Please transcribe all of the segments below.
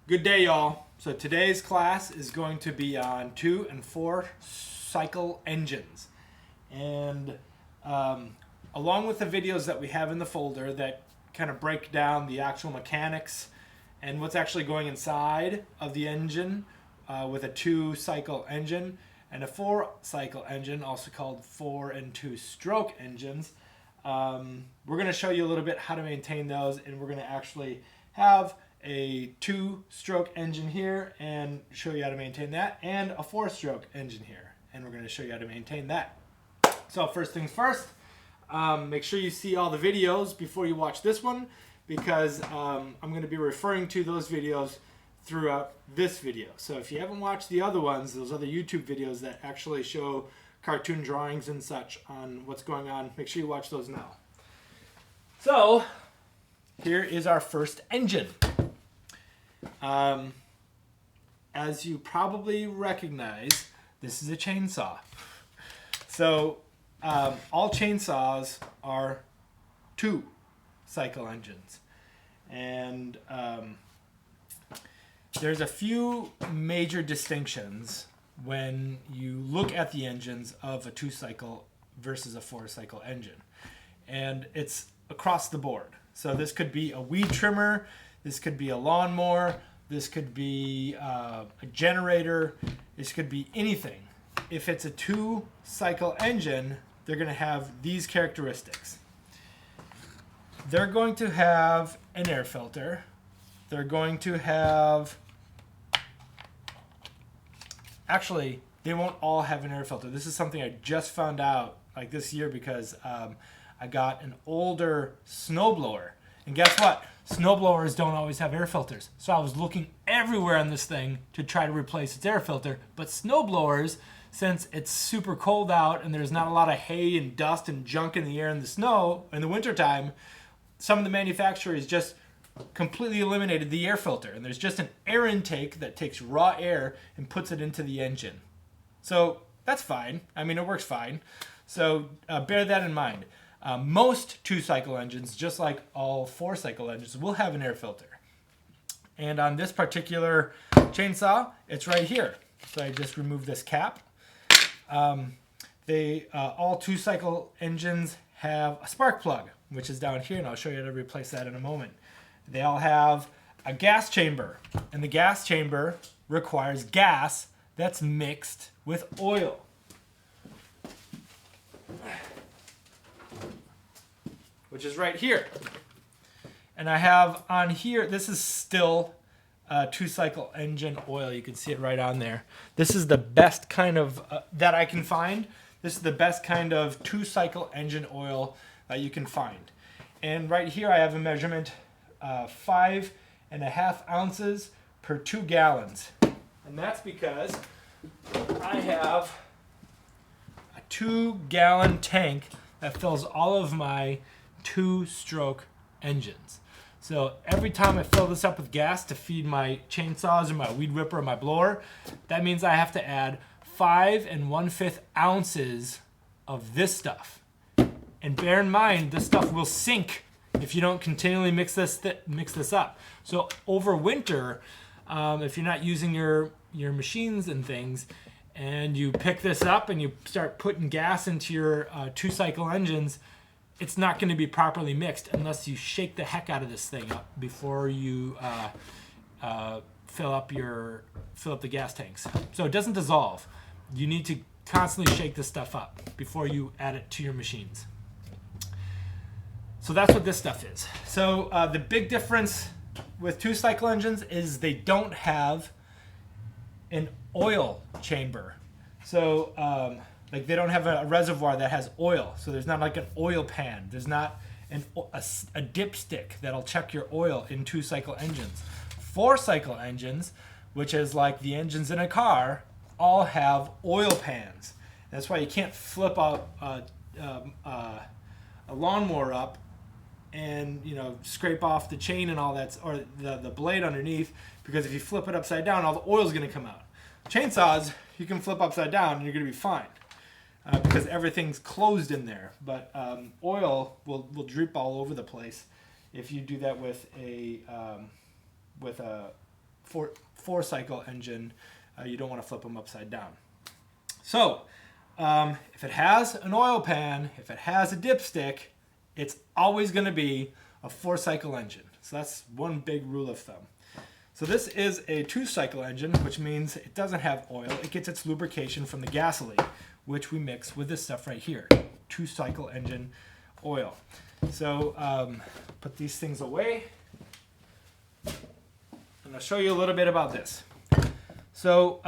Good day, y'all. So today's class is going to be on 2 and 4 cycle engines. And along with the videos that we have in the folder that kind of break down the actual mechanics and what's actually going inside of the engine with a 2-cycle engine and a 4-cycle engine, also called 4 and 2 stroke engines, we're going to show you a little bit how to maintain those, and we're going to actually have a 2-stroke engine here and show you how to maintain that, and a 4-stroke engine here, and we're going to show you how to maintain that. So first things first, make sure you see all the videos before you watch this one, because I'm going to be referring to those videos throughout this video. So if you haven't watched the other ones, those other YouTube videos that actually show cartoon drawings and such on what's going on, make sure you watch those now. So here is our first engine. As you probably recognize, this is a chainsaw. So all chainsaws are 2-cycle engines, and there's a few major distinctions when you look at the engines of a 2-cycle versus a 4-cycle engine, and it's across the board. So this could be a weed trimmer, this could be a lawnmower, this could be a generator, this could be anything. If it's a 2-cycle engine, they're going to have these characteristics. They're going to have an air filter. They're going to have... Actually, they won't all have an air filter. This is something I just found out like this year because I got an older snowblower. And guess what? Snowblowers don't always have air filters. So I was looking everywhere on this thing to try to replace its air filter. But snowblowers, since it's super cold out and there's not a lot of hay and dust and junk in the air in the snow in the wintertime, some of the manufacturers just completely eliminated the air filter. And there's just an air intake that takes raw air and puts it into the engine. So that's fine. I mean, it works fine. So bear that in mind. Most 2-cycle engines, just like all 4-cycle engines, will have an air filter. And on this particular chainsaw, it's right here. So I just remove this cap. All 2-cycle engines have a spark plug, which is down here, and I'll show you how to replace that in a moment. They all have a gas chamber, and the gas chamber requires gas that's mixed with oil. Which is right here. And I have on here, this is still 2-cycle engine oil. You can see it right on there. This is the best kind of, that I can find. This is the best kind of 2-cycle engine oil that you can find. And right here I have a measurement, 5.5 ounces per 2 gallons. And that's because I have a 2-gallon tank that fills all of my 2-stroke engines. So every time I fill this up with gas to feed my chainsaws or my weed whipper or my blower, that means I have to add 5 1/5 ounces of this stuff. And bear in mind, this stuff will sink if you don't continually mix this up. So over winter, if you're not using your machines and things, and you pick this up and you start putting gas into your 2-cycle engines, it's not going to be properly mixed unless you shake the heck out of this thing up before you fill up the gas tanks. So it doesn't dissolve. You need to constantly shake this stuff up before you add it to your machines. So that's what this stuff is. So the big difference with 2-cycle engines is they don't have an oil chamber. So like they don't have a reservoir that has oil. So there's not like an oil pan. There's not a dipstick that'll check your oil in 2-cycle engines. 4-cycle engines, which is like the engines in a car, all have oil pans. That's why you can't flip a lawnmower up and scrape off the chain and all that, or the blade underneath, because if you flip it upside down, all the oil's going to come out. Chainsaws, you can flip upside down and you're going to be fine. Because everything's closed in there, but oil will drip all over the place if you do that with a four cycle engine, you don't want to flip them upside down. So if it has an oil pan, if it has a dipstick, it's always going to be a 4-cycle engine. So that's one big rule of thumb. So this is a 2-cycle engine, which means it doesn't have oil. It gets its lubrication from the gasoline, which we mix with this stuff right here, 2-cycle engine oil. So put these things away, and I'll show you a little bit about this. So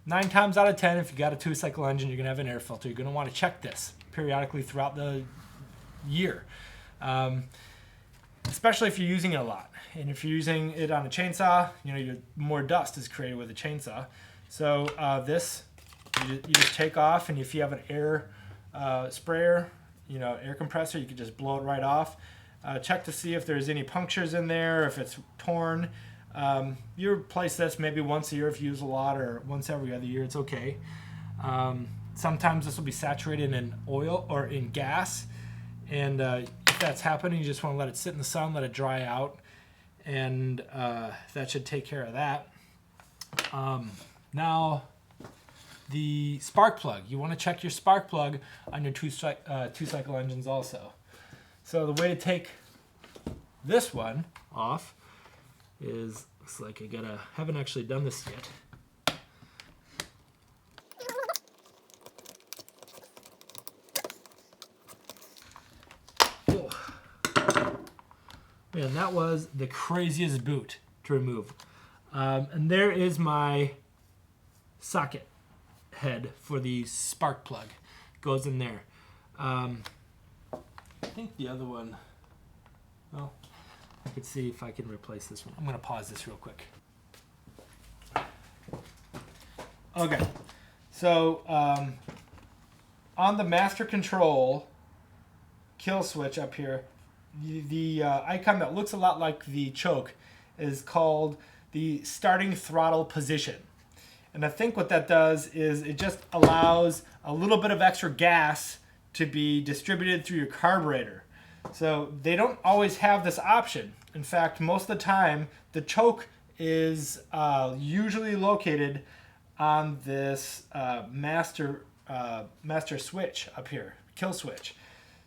9 times out of 10, if you got a 2-cycle engine, you're going to have an air filter. You're going to want to check this periodically throughout the year, especially if you're using it a lot. And if you're using it on a chainsaw, you know, more dust is created with a chainsaw. So this, you just take off, and if you have an air sprayer, you know, air compressor, you can just blow it right off. Check to see if there's any punctures in there, if it's torn. You replace this maybe once a year if you use a lot, or once every other year, it's okay. Sometimes this will be saturated in oil or in gas, and if that's happening, you just want to let it sit in the sun, let it dry out, and that should take care of that. Now, the spark plug. You want to check your spark plug on your 2-cycle engines also. So the way to take this one off is, looks like haven't actually done this yet. Oh. Man, that was the craziest boot to remove. And there is my socket head for the spark plug. Goes in there. I think the other one, well, I could see if I can replace this one. I'm going to pause this real quick. Okay, so on the master control kill switch up here, the icon that looks a lot like the choke is called the starting throttle position. And I think what that does is it just allows a little bit of extra gas to be distributed through your carburetor. So they don't always have this option. In fact, most of the time, the choke is usually located on this master switch up here, kill switch.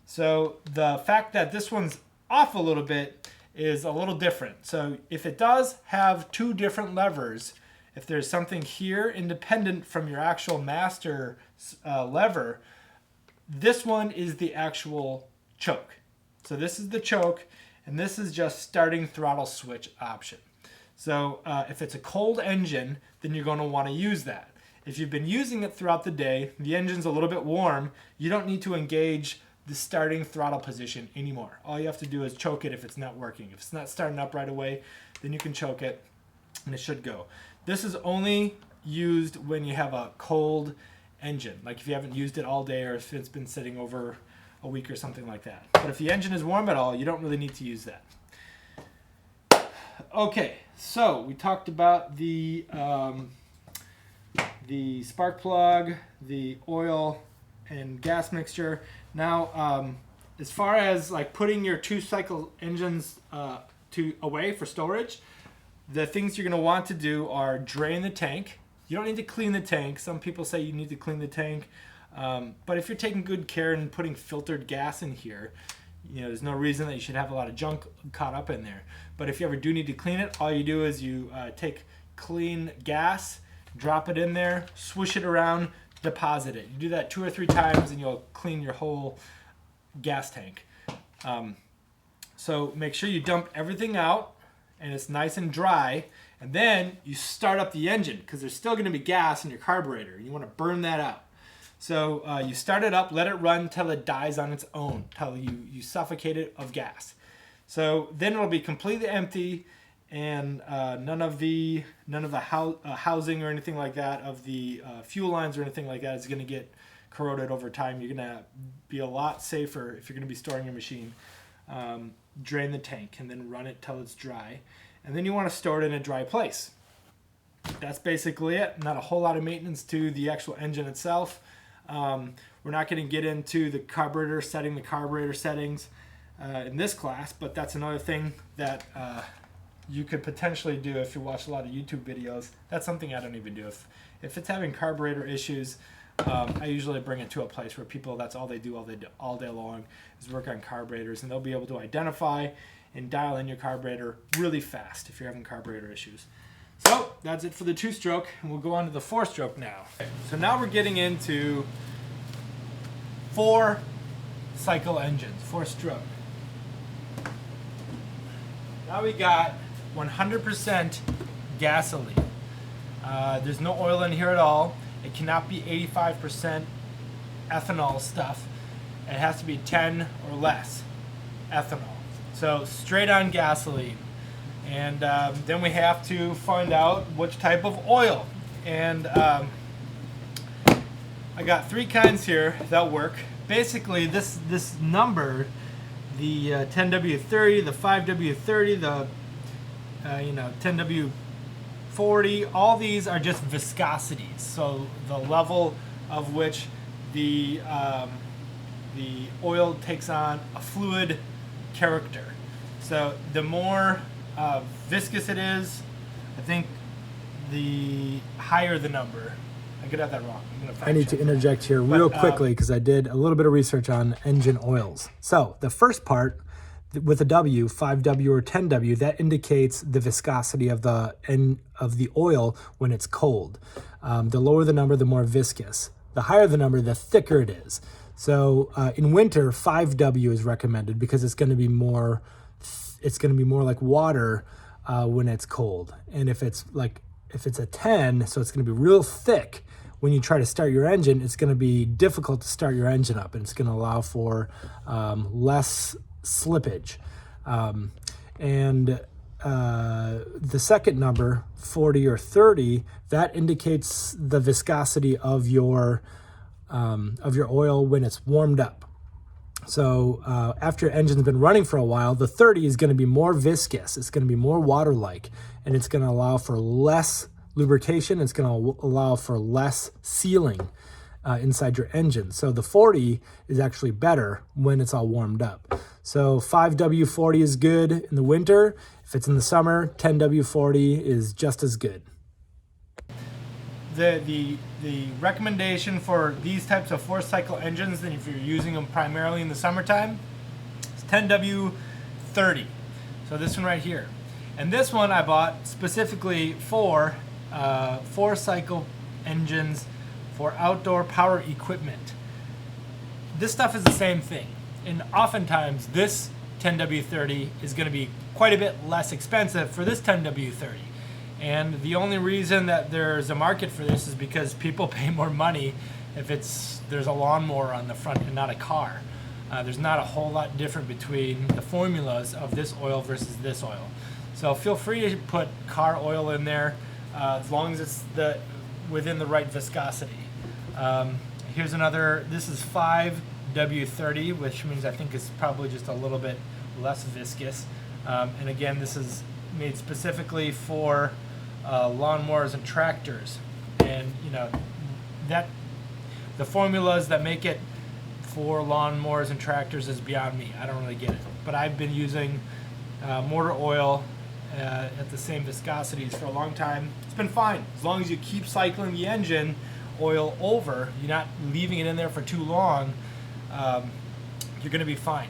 So the fact that this one's off a little bit is a little different. So if it does have 2 different levers, if there's something here independent from your actual master lever, this one is the actual choke. So this is the choke, and this is just starting throttle switch option. So if it's a cold engine, then you're going to want to use that. If you've been using it throughout the day, the engine's a little bit warm, you don't need to engage the starting throttle position anymore. All you have to do is choke it if it's not working. If it's not starting up right away, then you can choke it, and it should go. This is only used when you have a cold engine, like if you haven't used it all day or if it's been sitting over a week or something like that. But if the engine is warm at all, you don't really need to use that. Okay, so we talked about the spark plug, the oil and gas mixture. Now, as far as like putting your 2-cycle engines away for storage, the things you're going to want to do are drain the tank. You don't need to clean the tank. Some people say you need to clean the tank. But if you're taking good care and putting filtered gas in here, you know, there's no reason that you should have a lot of junk caught up in there. But if you ever do need to clean it, all you do is you take clean gas, drop it in there, swoosh it around, deposit it. You do that 2 or 3 times and you'll clean your whole gas tank. So make sure you dump everything out and it's nice and dry, and then you start up the engine because there's still going to be gas in your carburetor. You want to burn that out. So you start it up, let it run till it dies on its own, till you suffocate it of gas. So then it'll be completely empty, and none of the housing or anything like that of the fuel lines or anything like that is going to get corroded over time. You're going to be a lot safer if you're going to be storing your machine. Drain the tank and then run it till it's dry, and then you want to store it in a dry place. That's basically it. Not a whole lot of maintenance to the actual engine itself. We're not going to get into the carburetor setting, the carburetor settings in this class, but that's another thing that you could potentially do if you watch a lot of YouTube videos. That's something I don't even do. If it's having carburetor issues, I usually bring it to a place where people, that's all they do all day long is work on carburetors, and they'll be able to identify and dial in your carburetor really fast if you're having carburetor issues. So that's it for the 2-stroke, and we'll go on to the 4-stroke now. Okay, so now we're getting into 4-cycle engines, 4-stroke. Now we got 100% gasoline. There's no oil in here at all. It cannot be 85% ethanol stuff. It has to be 10 or less ethanol. So straight on gasoline. And then we have to find out which type of oil. And I got 3 kinds here that work. Basically, this number, the 10W30, the 5W30, the 10W40, all these are just viscosities. So the level of which the oil takes on a fluid character. So the more viscous it is, I think the higher the number. I could have that wrong. I need to interject here real quickly because I did a little bit of research on engine oils. So the first part with a W, 5W or 10W, that indicates the viscosity of the oil when it's cold. The lower the number, the more viscous. The higher the number, the thicker it is. So in winter, 5W is recommended because it's going to be more like water when it's cold. And if it's a 10, so it's going to be real thick. When you try to start your engine, it's going to be difficult to start your engine up, and it's going to allow for less slippage. The second number, 40 or 30, that indicates the viscosity of your oil when it's warmed up. So after your engine's been running for a while, the 30 is going to be more viscous. It's going to be more water-like, and it's going to allow for less lubrication. It's going to allow for less sealing inside your engine. So the 40 is actually better when it's all warmed up. So 5W40 is good in the winter. If it's in the summer, 10W40 is just as good. The recommendation for these types of 4-cycle engines, and if you're using them primarily in the summertime, is 10W30. So this one right here. And this one I bought specifically for 4-cycle engines for outdoor power equipment. This stuff is the same thing. And oftentimes this 10W30 is going to be quite a bit less expensive for this 10W30. And the only reason that there's a market for this is because people pay more money if there's a lawnmower on the front and not a car. There's not a whole lot different between the formulas of this oil versus this oil. So feel free to put car oil in there as long as it's within the right viscosity. Here's another, this is 5W30, which means I think it's probably just a little bit less viscous. And again, this is made specifically for lawnmowers and tractors. And the formulas that make it for lawnmowers and tractors is beyond me. I don't really get it. But I've been using motor oil at the same viscosities for a long time. It's been fine. As long as you keep cycling the engine oil over, you're not leaving it in there for too long, you're going to be fine.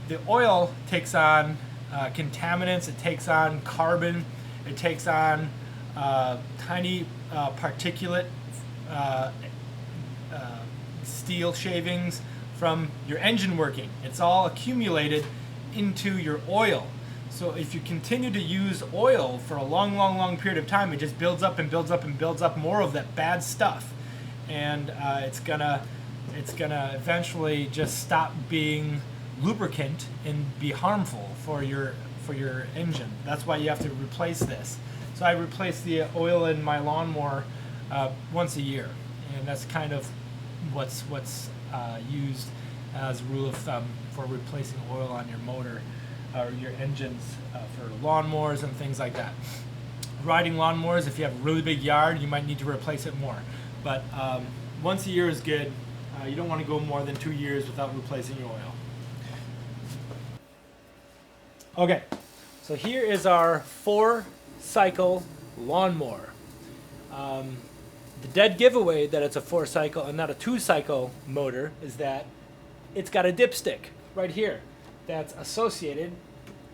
The oil takes on contaminants, it takes on carbon, it takes on tiny particulate steel shavings from your engine working. It's all accumulated into your oil. So if you continue to use oil for a long period of time, it just builds up and builds up and builds up more of that bad stuff. And it's gonna eventually just stop being lubricant and be harmful for your engine. That's why you have to replace this. So I replace the oil in my lawnmower once a year, and that's kind of what's used as a rule of thumb for replacing oil on your motor or your engines for lawnmowers and things like that. Riding lawnmowers, if you have a really big yard, you might need to replace it more. But once a year is good. You don't want to go more than 2 years without replacing your oil. Okay, So here is our 4-cycle lawnmower. The dead giveaway that it's a 4-cycle and not a 2-cycle motor is that it's got a dipstick right here that's associated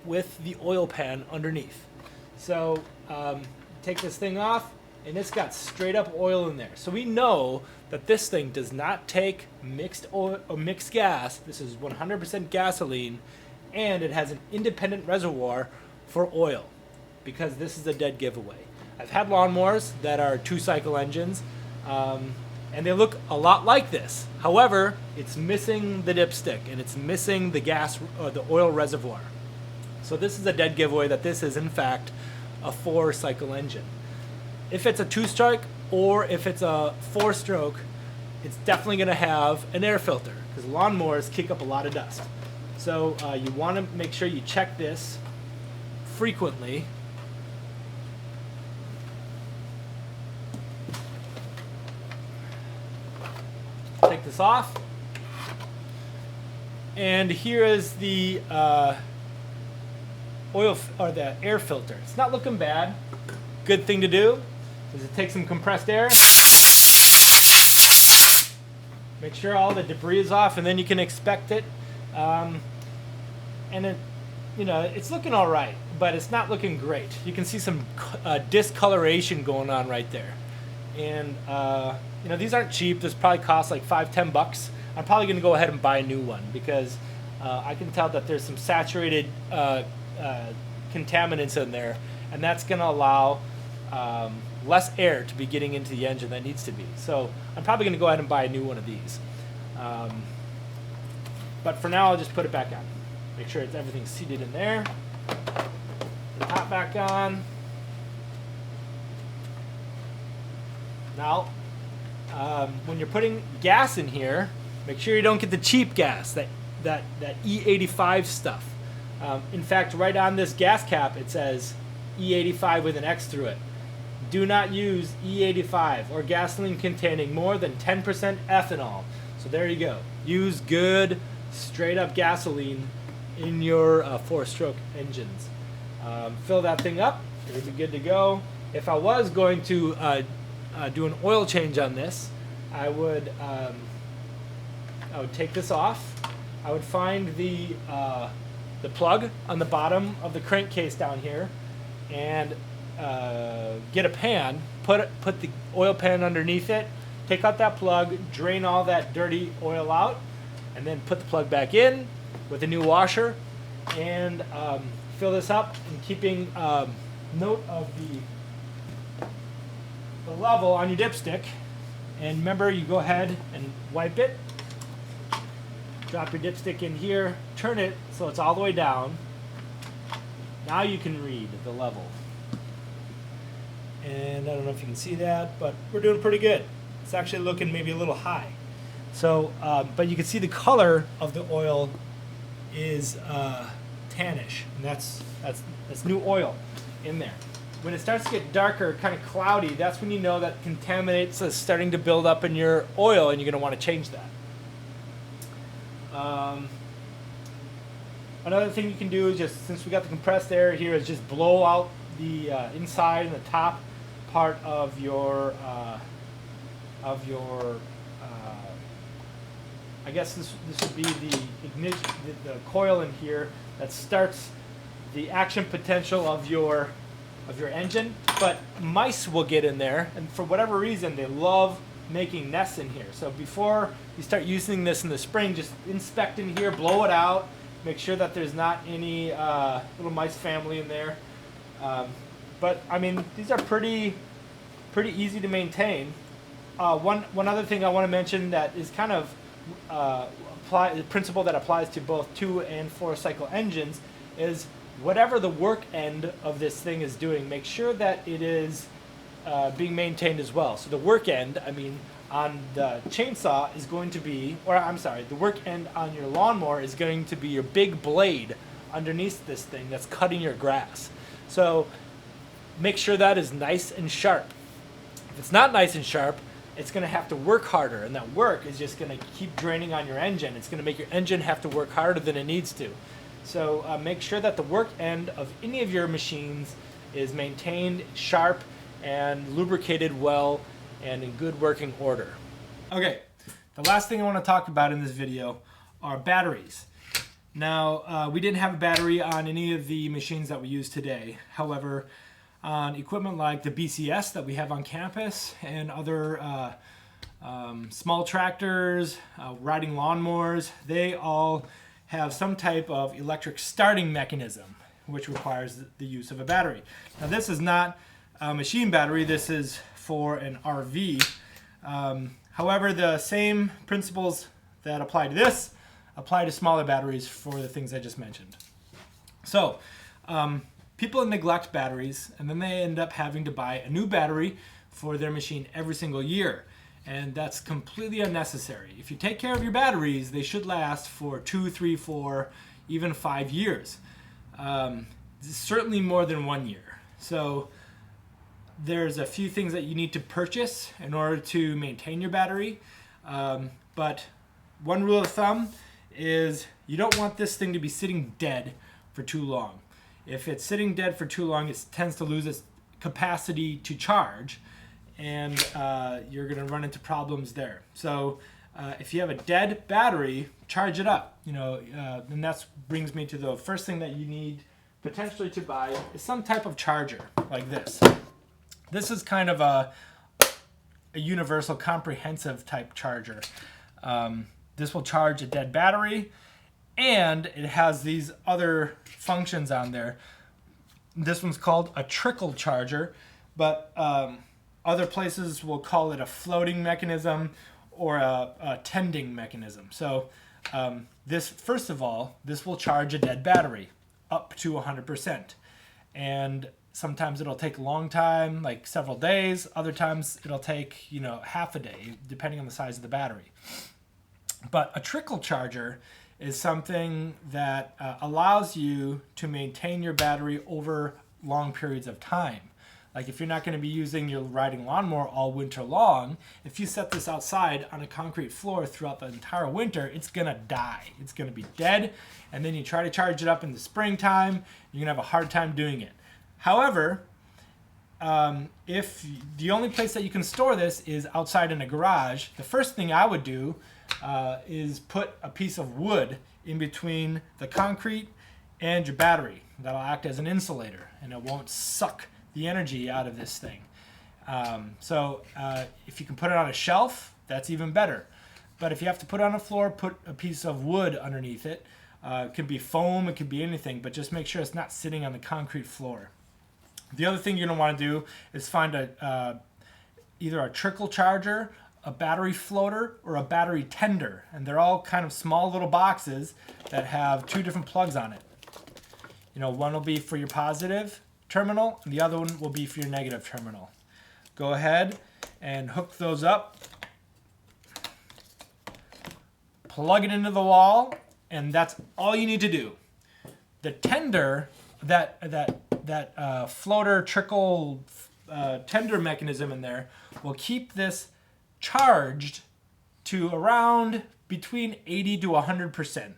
with the oil pan underneath. So take this thing off, and it's got straight up oil in there. So we know that this thing does not take mixed oil or mixed gas. This is 100% gasoline, and it has an independent reservoir for oil because this is a dead giveaway. I've had lawnmowers that are 2-cycle engines, and they look a lot like this. However, it's missing the dipstick and it's missing the gas or the oil reservoir. So this is a dead giveaway that this is in fact a 4-cycle engine. If it's a 2-stroke or if it's a 4-stroke, it's definitely going to have an air filter because lawnmowers kick up a lot of dust. So you want to make sure you check this frequently. Take this off, and here is the oil or the air filter. It's not looking bad. Good thing to do is to take some compressed air, make sure all the debris is off, and then you can inspect it. And it, it's looking all right, but it's not looking great. You can see some discoloration going on right there, and these aren't cheap. This probably costs like $5-10. I'm probably going to go ahead and buy a new one because I can tell that there's some saturated contaminants in there, and that's going to allow less air to be getting into the engine that needs to be. So I'm probably going to go ahead and buy a new one of these. But for now, I'll just put it back on. Make sure everything's seated in there. Put the top back on. Now, when you're putting gas in here, make sure you don't get the cheap gas, that E85 stuff. In fact, right on this gas cap, it says E85 with an X through it. Do not use E85 or gasoline containing more than 10% ethanol. So there you go. Use good, straight up gasoline in your 4-stroke engines. Fill that thing up. It'll be good to go. If I was going to do an oil change on this, I would take this off. I would find the plug on the bottom of the crankcase down here, and get a pan. Put the oil pan underneath it. Take out that plug. Drain all that dirty oil out, and then put the plug back in with a new washer, and fill this up. And keeping note of the level on your dipstick, and remember, you go ahead and wipe it. Drop your dipstick in here, turn it so it's all the way down. Now you can read the level. And I don't know if you can see that, but we're doing pretty good. It's actually looking maybe a little high. So, but you can see the color of the oil is tannish, and that's new oil in there. When it starts to get darker, kind of cloudy, that's when you know that contaminants is starting to build up in your oil, and you're going to want to change that. Another thing you can do is just, since we got the compressed air here, is just blow out the inside and the top part of your I guess this would be the ignition, the coil in here that starts the action potential of your engine. But mice will get in there, and for whatever reason, they love making nests in here. So before you start using this in the spring, just inspect in here, blow it out, make sure that there's not any little mice family in there. But I mean, these are pretty easy to maintain. One other thing I want to mention that is kind of the principle that applies to both 2 and 4 cycle engines is whatever the work end of this thing is doing, make sure that it is being maintained as well. So the work end, I mean, on the chainsaw is going to be, or I'm sorry, the work end on your lawnmower is going to be your big blade underneath this thing that's cutting your grass. So make sure that is nice and sharp. If it's not nice and sharp, it's going to have to work harder, and that work is just going to keep draining on your engine. It's going to make your engine have to work harder than it needs to. So make sure that the work end of any of your machines is maintained sharp and lubricated well and in good working order. Okay, the last thing I want to talk about in this video are batteries. Now, we didn't have a battery on any of the machines that we use today. However, on equipment like the BCS that we have on campus and other small tractors, riding lawnmowers, they all have some type of electric starting mechanism, which requires the use of a battery. Now, this is not a machine battery, this is for an RV. However, the same principles that apply to this apply to smaller batteries for the things I just mentioned. So, people neglect batteries, and then they end up having to buy a new battery for their machine every single year. And that's completely unnecessary. If you take care of your batteries, they should last for 2, 3, 4, even 5 years. Certainly more than 1 year. So there's a few things that you need to purchase in order to maintain your battery. But one rule of thumb is you don't want this thing to be sitting dead for too long. If it's sitting dead for too long, it tends to lose its capacity to charge, and you're going to run into problems there. So if you have a dead battery, charge it up. And that brings me to the first thing that you need potentially to buy is some type of charger like this. This is kind of a universal comprehensive type charger. This will charge a dead battery, and it has these other functions on there. This one's called a trickle charger, but other places will call it a floating mechanism or a tending mechanism. So this, first of all, this will charge a dead battery up to 100%. And sometimes it'll take a long time, like several days. Other times it'll take, half a day, depending on the size of the battery. But a trickle charger is something that allows you to maintain your battery over long periods of time. Like if you're not going to be using your riding lawnmower all winter long, if you set this outside on a concrete floor throughout the entire winter, it's going to die. It's going to be dead. And then you try to charge it up in the springtime, you're going to have a hard time doing it. However, if the only place that you can store this is outside in a garage, the first thing I would do is put a piece of wood in between the concrete and your battery. That'll act as an insulator, and it won't suck the energy out of this thing. So if you can put it on a shelf, that's even better. But if you have to put it on a floor, put a piece of wood underneath it. It could be foam, it could be anything, but just make sure it's not sitting on the concrete floor. The other thing you're going to want to do is find either a trickle charger, a battery floater, or a battery tender. And they're all kind of small little boxes that have 2 different plugs on it. One will be for your positive terminal, and the other one will be for your negative terminal. Go ahead and hook those up. Plug it into the wall, and that's all you need to do. The tender, that floater trickle tender mechanism in there will keep this charged to around between 80 to 100%.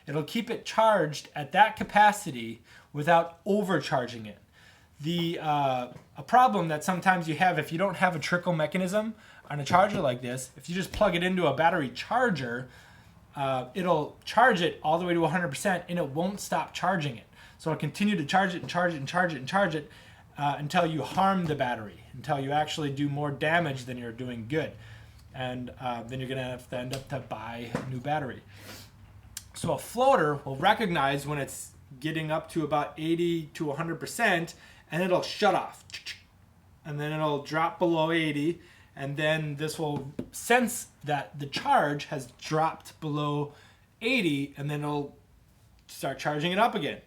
It'll keep it charged at that capacity without overcharging it. A problem that sometimes you have if you don't have a trickle mechanism on a charger like this, if you just plug it into a battery charger, it'll charge it all the way to 100% and it won't stop charging it. So it'll continue to charge it and charge it and charge it and charge it until you harm the battery, until you actually do more damage than you're doing good. And then you're going to have to end up to buy a new battery. So a floater will recognize when it's getting up to about 80 to 100%, and it'll shut off. And then it'll drop below 80, and then this will sense that the charge has dropped below 80, and then it'll start charging it up again.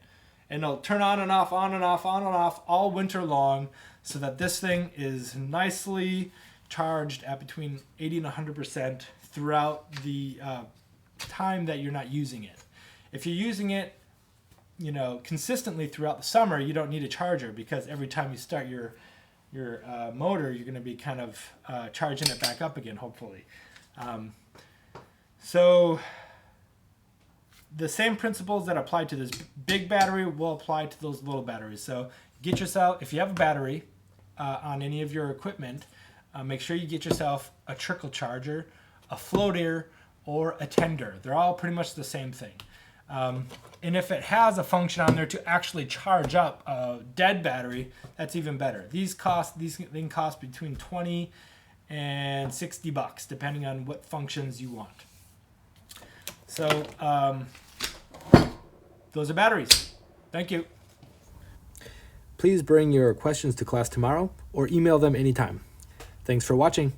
And it'll turn on and off, on and off, on and off all winter long, so that this thing is nicely charged at between 80 and 100% throughout the time that you're not using it. If you're using it, consistently throughout the summer, you don't need a charger, because every time you start your motor, you're going to be kind of charging it back up again, hopefully. So the same principles that apply to this big battery will apply to those little batteries. So get yourself, if you have a battery on any of your equipment, make sure you get yourself a trickle charger, a floater, or a tender. They're all pretty much the same thing. And if it has a function on there to actually charge up a dead battery, that's even better. These can cost between 20 and $60 depending on what functions you want. So those are batteries. Thank you. Please bring your questions to class tomorrow or email them anytime. Thanks for watching.